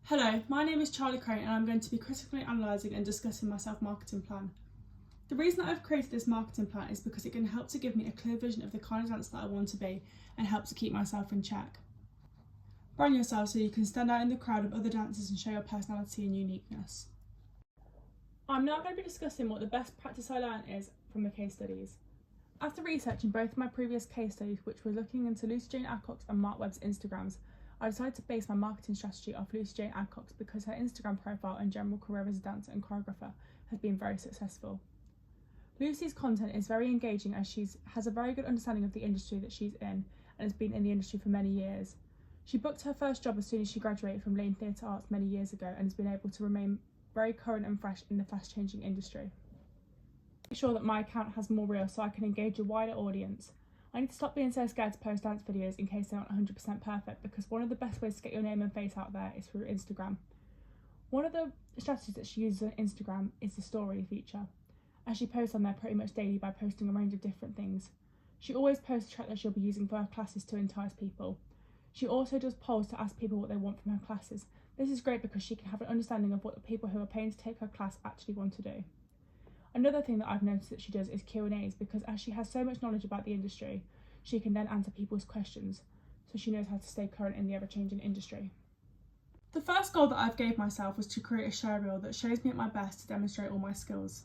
Hello, my name is Charlie Crane and I'm going to be critically analysing and discussing my self-marketing plan. The reason that I've created this marketing plan is because it can help to give me a clear vision of the kind of dancer that I want to be and help to keep myself in check. Brand yourself so you can stand out in the crowd of other dancers and show your personality and uniqueness. I'm now going to be discussing what the best practice I learned is from the case studies. After researching both of my previous case studies, which were looking into Lucy Jane Adcock's and Mark Webb's Instagrams, I decided to base my marketing strategy off Lucy Jane Adcock's because her Instagram profile and general career as a dancer and choreographer has been very successful. Lucy's content is very engaging as she has a very good understanding of the industry that she's in and has been in the industry for many years. She booked her first job as soon as she graduated from Lane Theatre Arts many years ago and has been able to remain very current and fresh in the fast-changing industry. Make sure that my account has more reels so I can engage a wider audience. I need to stop being so scared to post dance videos in case they're not 100% perfect, because one of the best ways to get your name and face out there is through Instagram. One of the strategies that she uses on Instagram is the story feature, as she posts on there pretty much daily by posting a range of different things. She always posts a track that she'll be using for her classes to entice people. She also does polls to ask people what they want from her classes. This is great because she can have an understanding of what the people who are paying to take her class actually want to do. Another thing that I've noticed that she does is Q&As, because as she has so much knowledge about the industry, she can then answer people's questions, so she knows how to stay current in the ever-changing industry. The first goal that I've gave myself was to create a show reel that shows me at my best to demonstrate all my skills.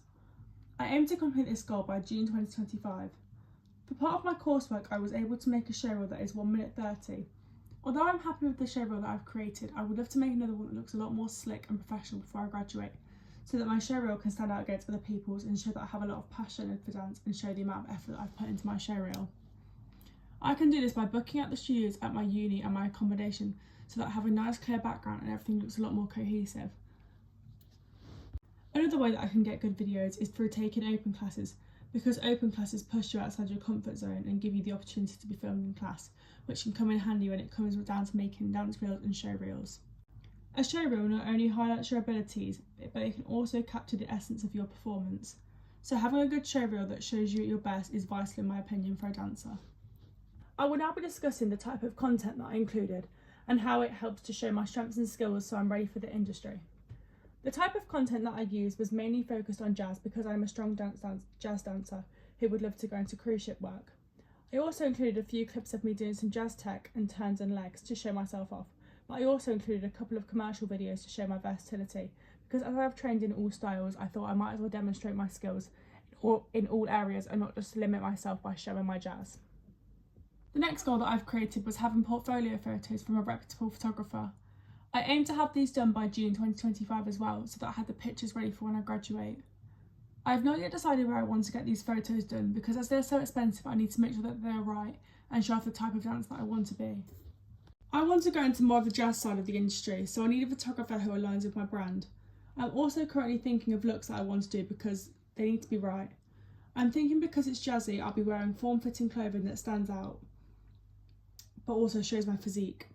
I aim to complete this goal by June 2025. For part of my coursework, I was able to make a show reel that is 1 minute 30. Although I'm happy with the show reel that I've created, I would love to make another one that looks a lot more slick and professional before I graduate, so that my show reel can stand out against other people's and show that I have a lot of passion for dance and show the amount of effort that I've put into my show reel. I can do this by booking out the studios at my uni and my accommodation so that I have a nice clear background and everything looks a lot more cohesive. Another way that I can get good videos is through taking open classes, because open classes push you outside your comfort zone and give you the opportunity to be filmed in class, which can come in handy when it comes down to making dance reels and show reels. A show reel not only highlights your abilities, but it can also capture the essence of your performance. So having a good show reel that shows you at your best is vital in my opinion for a dancer. I will now be discussing the type of content that I included and how it helps to show my strengths and skills so I'm ready for the industry. The type of content that I used was mainly focused on jazz, because I'm a strong jazz dancer who would love to go into cruise ship work. I also included a few clips of me doing some jazz tech and turns and legs to show myself off. But I also included a couple of commercial videos to show my versatility, because as I've trained in all styles, I thought I might as well demonstrate my skills in all areas and not just limit myself by showing my jazz. The next goal that I've created was having portfolio photos from a reputable photographer. I aim to have these done by June 2025 as well, so that I had the pictures ready for when I graduate. I have not yet decided where I want to get these photos done, because as they're so expensive I need to make sure that they're right and show off the type of dance that I want to be. I want to go into more of the jazz side of the industry, so I need a photographer who aligns with my brand. I'm also currently thinking of looks that I want to do because they need to be right. I'm thinking because it's jazzy, I'll be wearing form-fitting clothing that stands out, but also shows my physique.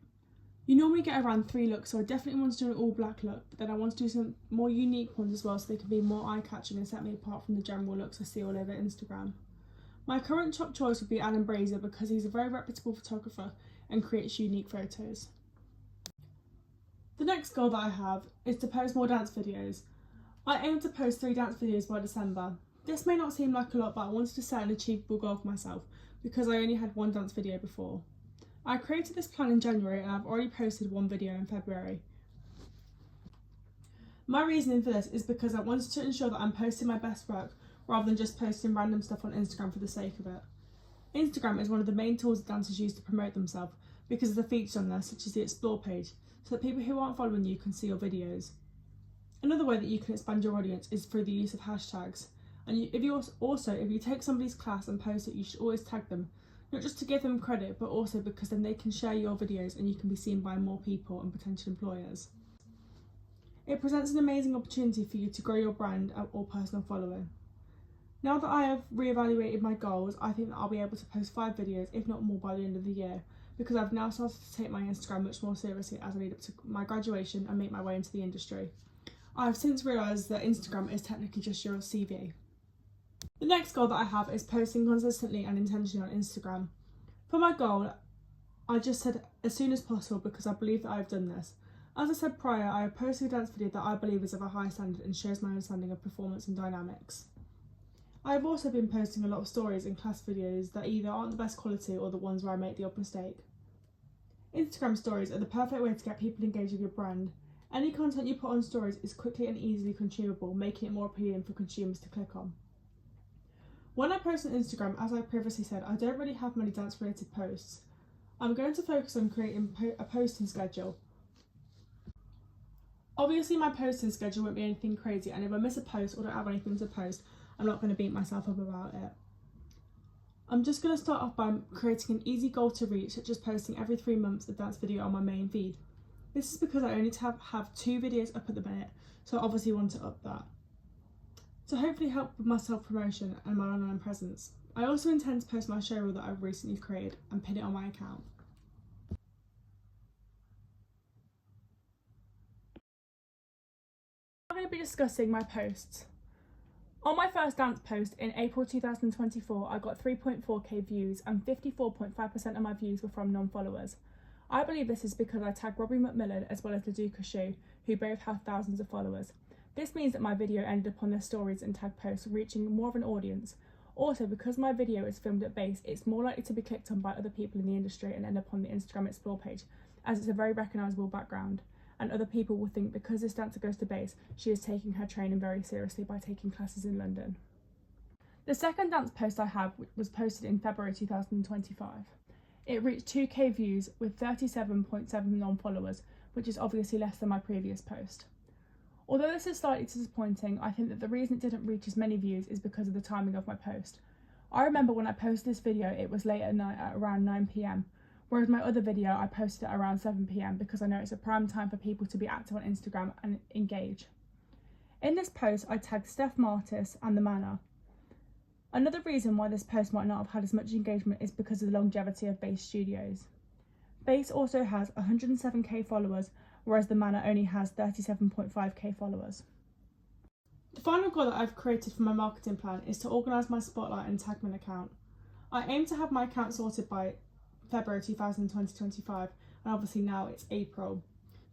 You normally get around 3 looks, so I definitely want to do an all-black look, but then I want to do some more unique ones as well so they can be more eye-catching and set me apart from the general looks I see all over Instagram. My current top choice would be Alan Brazier, because he's a very reputable photographer and creates unique photos. The next goal that I have is to post more dance videos. I aim to post 3 dance videos by December. This may not seem like a lot, but I wanted to set an achievable goal for myself because I only had 1 dance video before. I created this plan in January and I've already posted 1 video in February. My reasoning for this is because I wanted to ensure that I'm posting my best work rather than just posting random stuff on Instagram for the sake of it. Instagram is one of the main tools that dancers use to promote themselves because of the features on there, such as the explore page, so that people who aren't following you can see your videos. Another way that you can expand your audience is through the use of hashtags. And if you take somebody's class and post it, you should always tag them, not just to give them credit, but also because then they can share your videos and you can be seen by more people and potential employers. It presents an amazing opportunity for you to grow your brand or personal following. Now that I have reevaluated my goals, I think that I'll be able to post 5 videos, if not more, by the end of the year, because I've now started to take my Instagram much more seriously as I lead up to my graduation and make my way into the industry. I've since realised that Instagram is technically just your CV. The next goal that I have is posting consistently and intentionally on Instagram. For my goal, I just said as soon as possible because I believe that I've done this. As I said prior, I have posted a dance video that I believe is of a high standard and shows my understanding of performance and dynamics. I have also been posting a lot of stories and class videos that either aren't the best quality or the ones where I make the odd mistake. Instagram stories are the perfect way to get people engaged with your brand. Any content you put on stories is quickly and easily consumable, making it more appealing for consumers to click on. When I post on Instagram, as I previously said, I don't really have many dance related posts. I'm going to focus on creating a posting schedule. Obviously my posting schedule won't be anything crazy, and if I miss a post or don't have anything to post, I'm not going to beat myself up about it. I'm just going to start off by creating an easy goal to reach, such as posting every 3 months a dance video on my main feed. This is because I only have 2 videos up at the minute, so I obviously want to up that. To hopefully help with my self-promotion and my online presence, I also intend to post my show reel that I've recently created and pin it on my account. I'm going to be discussing my posts. On my first dance post in April 2024, I got 3.4k views and 54.5% of my views were from non-followers. I believe this is because I tagged Robbie McMillan as well as Laduca Shu, who both have thousands of followers. This means that my video ended up on their stories and tag posts, reaching more of an audience. Also, because my video is filmed at base, it's more likely to be clicked on by other people in the industry and end up on the Instagram Explore page, as it's a very recognisable background. And other people will think because this dancer goes to base, she is taking her training very seriously by taking classes in London. The second dance post I have was posted in February 2025. It reached 2k views with 37.7 non-followers, which is obviously less than my previous post. Although this is slightly disappointing, I think that the reason it didn't reach as many views is because of the timing of my post. I remember when I posted this video, it was late at night at around 9 PM. Whereas my other video I posted at around 7 PM because I know it's a prime time for people to be active on Instagram and engage. In this post I tagged Steph Martis and The Manor. Another reason why this post might not have had as much engagement is because of the longevity of Base Studios. Base also has 107k followers, whereas The Manor only has 37.5k followers. The final goal that I've created for my marketing plan is to organise my Spotlight and Tagman account. I aim to have my account sorted by February 2025, and obviously now it's April.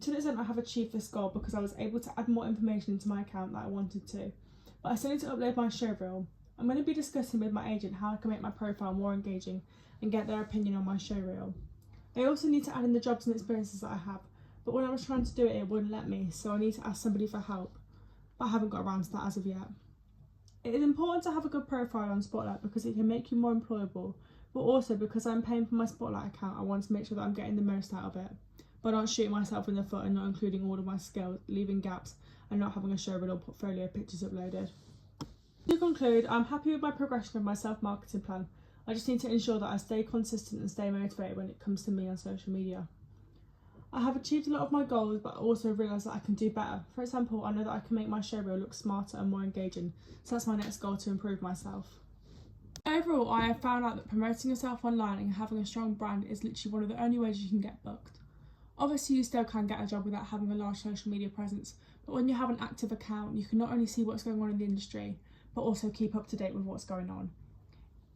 To this end, I have achieved this goal because I was able to add more information into my account that I wanted to, but I still need to upload my show reel. I'm going to be discussing with my agent how I can make my profile more engaging and get their opinion on my show reel. I also need to add in the jobs and experiences that I have, but when I was trying to do it, it wouldn't let me, so I need to ask somebody for help, but I haven't got around to that as of yet. It is important to have a good profile on Spotlight because it can make you more employable, but also because I'm paying for my Spotlight account, I want to make sure that I'm getting the most out of it, but not shooting myself in the foot and not including all of my skills, leaving gaps and not having a show reel or portfolio pictures uploaded. To conclude, I'm happy with my progression of my self-marketing plan. I just need to ensure that I stay consistent and stay motivated when it comes to me on social media. I have achieved a lot of my goals, but I also realise that I can do better. For example, I know that I can make my show reel look smarter and more engaging, so that's my next goal, to improve myself. Overall, I have found out that promoting yourself online and having a strong brand is literally one of the only ways you can get booked. Obviously, you still can get a job without having a large social media presence, but when you have an active account, you can not only see what's going on in the industry, but also keep up to date with what's going on.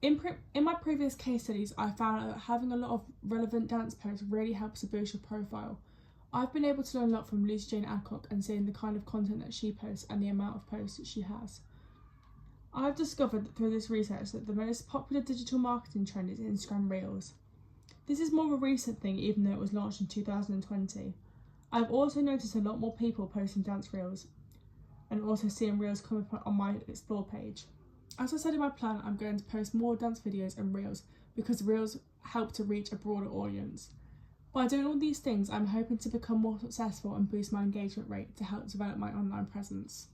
In my previous case studies, I found out that having a lot of relevant dance posts really helps to boost your profile. I've been able to learn a lot from Lucy Jane Adcock and seeing the kind of content that she posts and the amount of posts that she has. I've discovered that through this research that the most popular digital marketing trend is Instagram Reels. This is more of a recent thing, even though it was launched in 2020. I've also noticed a lot more people posting dance reels and also seeing reels come up on my Explore page. As I said in my plan, I'm going to post more dance videos and reels because reels help to reach a broader audience. By doing all these things, I'm hoping to become more successful and boost my engagement rate to help develop my online presence.